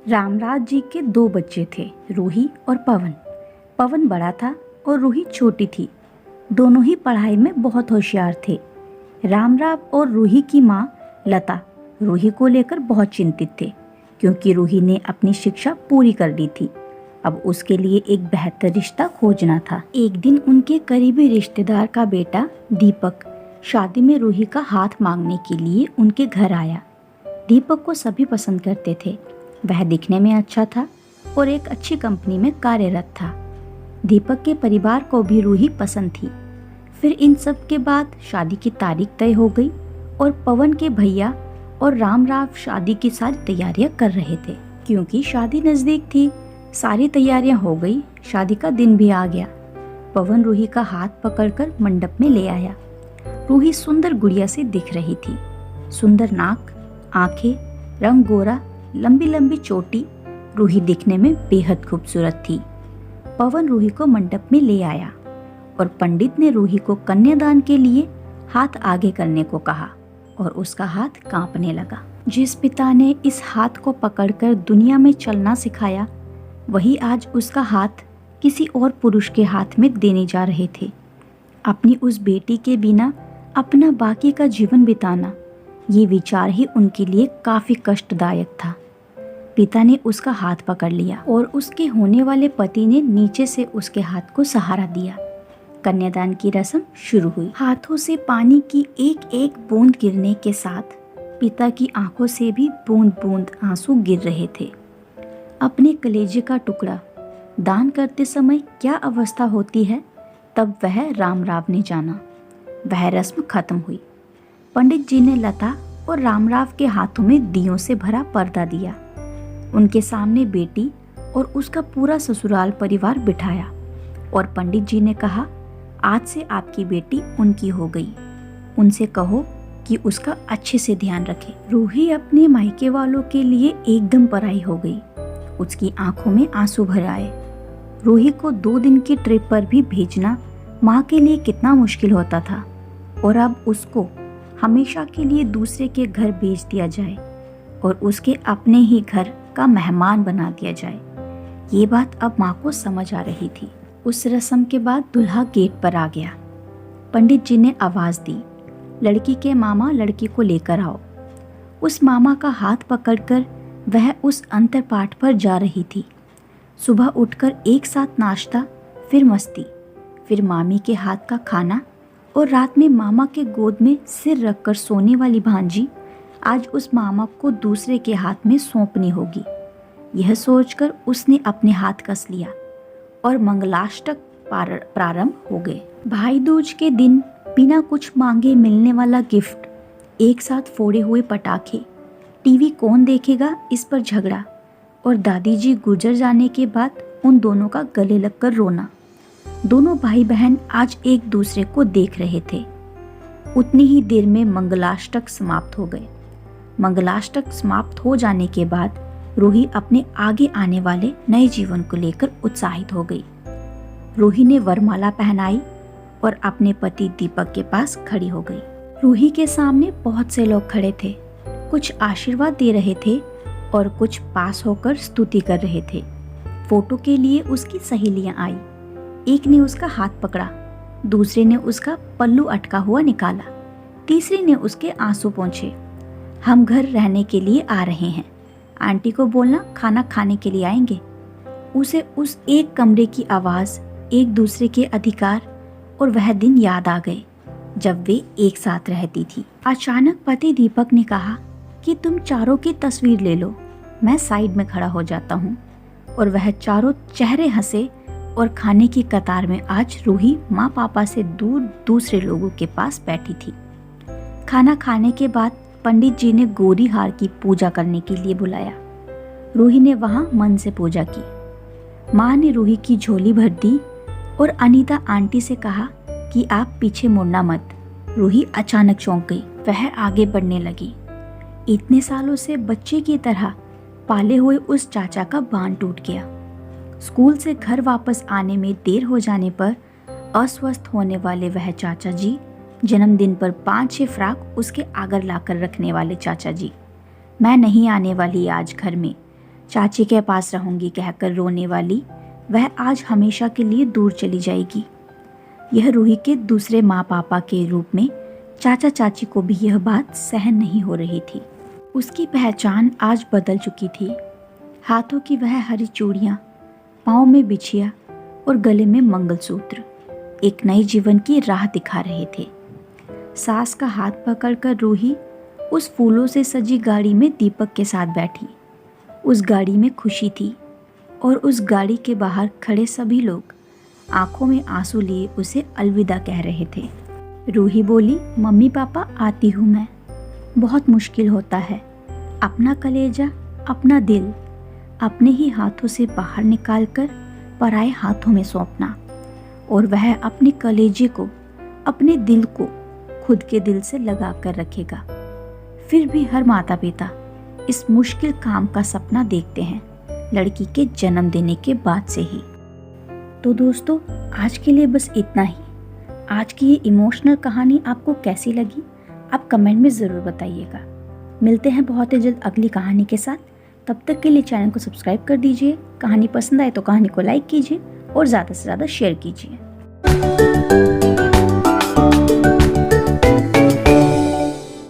रामराज जी के दो बच्चे थे, रूही और पवन। पवन बड़ा था और रूही छोटी थी। दोनों ही पढ़ाई में बहुत होशियार थे। रामराव और रूही की माँ लता रूही को लेकर बहुत चिंतित थे, क्योंकि रूही ने अपनी शिक्षा पूरी कर ली थी। अब उसके लिए एक बेहतर रिश्ता खोजना था। एक दिन उनके करीबी रिश्तेदार का बेटा दीपक शादी में रूही का हाथ मांगने के लिए उनके घर आया। दीपक को सभी पसंद करते थे। वह दिखने में अच्छा था और एक अच्छी कंपनी में कार्यरत था। दीपक के परिवार को भी रूही पसंद थी। फिर इन सब के बाद शादी की तारीख तय हो गई और पवन के भैया और रामराव शादी की सारी तैयारियां कर रहे थे। क्योंकि शादी नजदीक थी, सारी तैयारियां हो गई। शादी का दिन भी आ गया। पवन रूही का हाथ पकड़कर मंडप में ले आया। रूही सुंदर गुड़िया से दिख रही थी। सुंदर नाक, आंखें, रंग गोरा, लंबी लंबी चोटी। रूही दिखने में बेहद खूबसूरत थी। पवन रूही को मंडप में ले आया और पंडित ने रूही को कन्यादान के लिए हाथ आगे करने को कहा और उसका हाथ कांपने लगा। जिस पिता ने इस हाथ को पकड़कर दुनिया में चलना सिखाया, वही आज उसका हाथ किसी और पुरुष के हाथ में देने जा रहे थे। अपनी उस बेटी के बिना अपना बाकी का जीवन बिताना, ये विचार ही उनके लिए काफी कष्टदायक था। पिता ने उसका हाथ पकड़ लिया और उसके होने वाले पति ने नीचे से उसके हाथ को सहारा दिया। कन्यादान की रस्म शुरू हुई। हाथों से पानी की एक एक बूंद गिरने के साथ पिता की आंखों से भी बूंद बूंद आंसू गिर रहे थे। अपने कलेजे का टुकड़ा दान करते समय क्या अवस्था होती है, तब वह रामराव ने जाना। वह रस्म खत्म हुई। पंडित जी ने लता और रामराव के हाथों में दियों से भरा पर्दा दिया। उनके सामने बेटी और उसका पूरा ससुराल परिवार बिठाया और पंडित जी ने कहा, आज से आपकी बेटी उनकी हो गई। उनसे कहो कि उसका अच्छे से ध्यान रखे। रूही अपने मायके वालों के लिए एकदम पराई हो गई। उसकी आंखों में आंसू भर आए। रूही को 2 दिन की ट्रिप पर भी भेजना माँ के लिए कितना मुश्किल होता था, और अब उसको हमेशा के लिए दूसरे के घर भेज दिया जाए और उसके अपने ही घर का मेहमान बना दिया जाए। ये बात अब माँ को समझ आ रही थी। उस रस्म के बाद दूल्हा गेट पर आ गया। पंडित जी ने आवाज दी, लड़की के मामा लड़की को लेकर आओ। उस मामा का हाथ पकड़कर वह उस अंतरपाठ पर जा रही थी। सुबह उठकर एक साथ नाश्ता, फिर मस्ती, फिर मामी के हाथ का खाना और रात में मामा के गोद में सिर रखकर सोने वाली भांजी आज उस मामा को दूसरे के हाथ में सौंपनी होगी। यह सोचकर उसने अपने हाथ कस लिया और मंगलाष्टक प्रारंभ हो गए। भाई दूज के दिन बिना कुछ मांगे मिलने वाला गिफ्ट, एक साथ फोड़े हुए पटाखे, टीवी कौन देखेगा इस पर झगड़ा और दादी जी गुजर जाने के बाद उन दोनों का गले लगकर रोना। दोनों भाई बहन आज एक दूसरे को देख रहे थे। उतनी ही देर में मंगलाष्टक समाप्त हो गए। मंगलाष्टक समाप्त हो जाने के बाद रूही अपने आगे आने वाले नए जीवन को लेकर उत्साहित हो गई। रूही ने वरमाला पहनाई और अपने पति दीपक के पास खड़ी हो गई। रूही के सामने बहुत से लोग खड़े थे। कुछ आशीर्वाद दे रहे थे और कुछ पास होकर स्तुति कर रहे थे। फोटो के लिए उसकी सहेलियां आई। एक ने उसका हाथ पकड़ा, दूसरे ने उसका पल्लू अटका हुआ निकाला, तीसरे ने उसके आंसू पोंछे। हम घर रहने के लिए आ रहे हैं, आंटी को बोलना खाना खाने के लिए आएंगे। उसे उस एक कमरे की आवाज, एक दूसरे के अधिकार और वह दिन याद आ गए जब वे एक साथ रहती थी। अचानक पति दीपक ने कहा कि तुम चारों की तस्वीर ले लो, मैं साइड में खड़ा हो जाता हूँ। और वह चारों चेहरे हंसे और खाने की कतार में आज रूही माँ पापा से दूर दूसरे लोगों के पास बैठी थी। खाना खाने के बाद पंडित जी ने गौरी हार की पूजा करने के लिए बुलाया। रूही ने वहां मन से पूजा की। माँ ने रूही की झोली भर दी और अनीता आंटी से कहा कि आप पीछे मुड़ना मत। रूही अचानक चौंक गई। वह आगे बढ़ने लगी। इतने सालों से बच्चे की तरह पाले हुए उस चाचा का बांध टूट गया। स्कूल से घर वापस आने में देर हो जाने पर अस्वस्थ होने वाले वह चाचा जी, जन्मदिन पर 5-6 फ्राक उसके आगर लाकर रखने वाले चाचा जी, मैं नहीं आने वाली आज घर में, चाची के पास रहूंगी कहकर रोने वाली वह आज हमेशा के लिए दूर चली जाएगी। यह रूही के दूसरे माँ पापा के रूप में चाचा चाची को भी यह बात सहन नहीं हो रही थी। उसकी पहचान आज बदल चुकी थी। हाथों की वह हरी चूड़ियाँ, पाँव में बिछिया और गले में मंगलसूत्र एक नए जीवन की राह दिखा रहे थे। सास का हाथ पकड़कर रूही उस फूलों से सजी गाड़ी में दीपक के साथ बैठी। उस गाड़ी में खुशी थी और उस गाड़ी के बाहर खड़े सभी लोग आंखों में आंसू लिए उसे अलविदा कह रहे थे। रूही बोली, मम्मी पापा आती हूँ मैं। बहुत मुश्किल होता है अपना कलेजा, अपना दिल अपने ही हाथों से बाहर निकालकर पराए हाथों में सौंपना, और वह अपने कलेजे को, अपने दिल को खुद के दिल से लगा कर रखेगा। फिर भी हर माता पिता इस मुश्किल काम का सपना देखते हैं लड़की के जन्म देने के बाद से ही। तो दोस्तों, आज के लिए बस इतना ही। आज की ये इमोशनल कहानी आपको कैसी लगी आप कमेंट में ज़रूर बताइएगा। मिलते हैं बहुत ही जल्द अगली कहानी के साथ। तब तक के लिए चैनल को सब्सक्राइब कर दीजिए। कहानी पसंद आए तो कहानी को लाइक कीजिए और ज़्यादा से ज़्यादा शेयर कीजिए।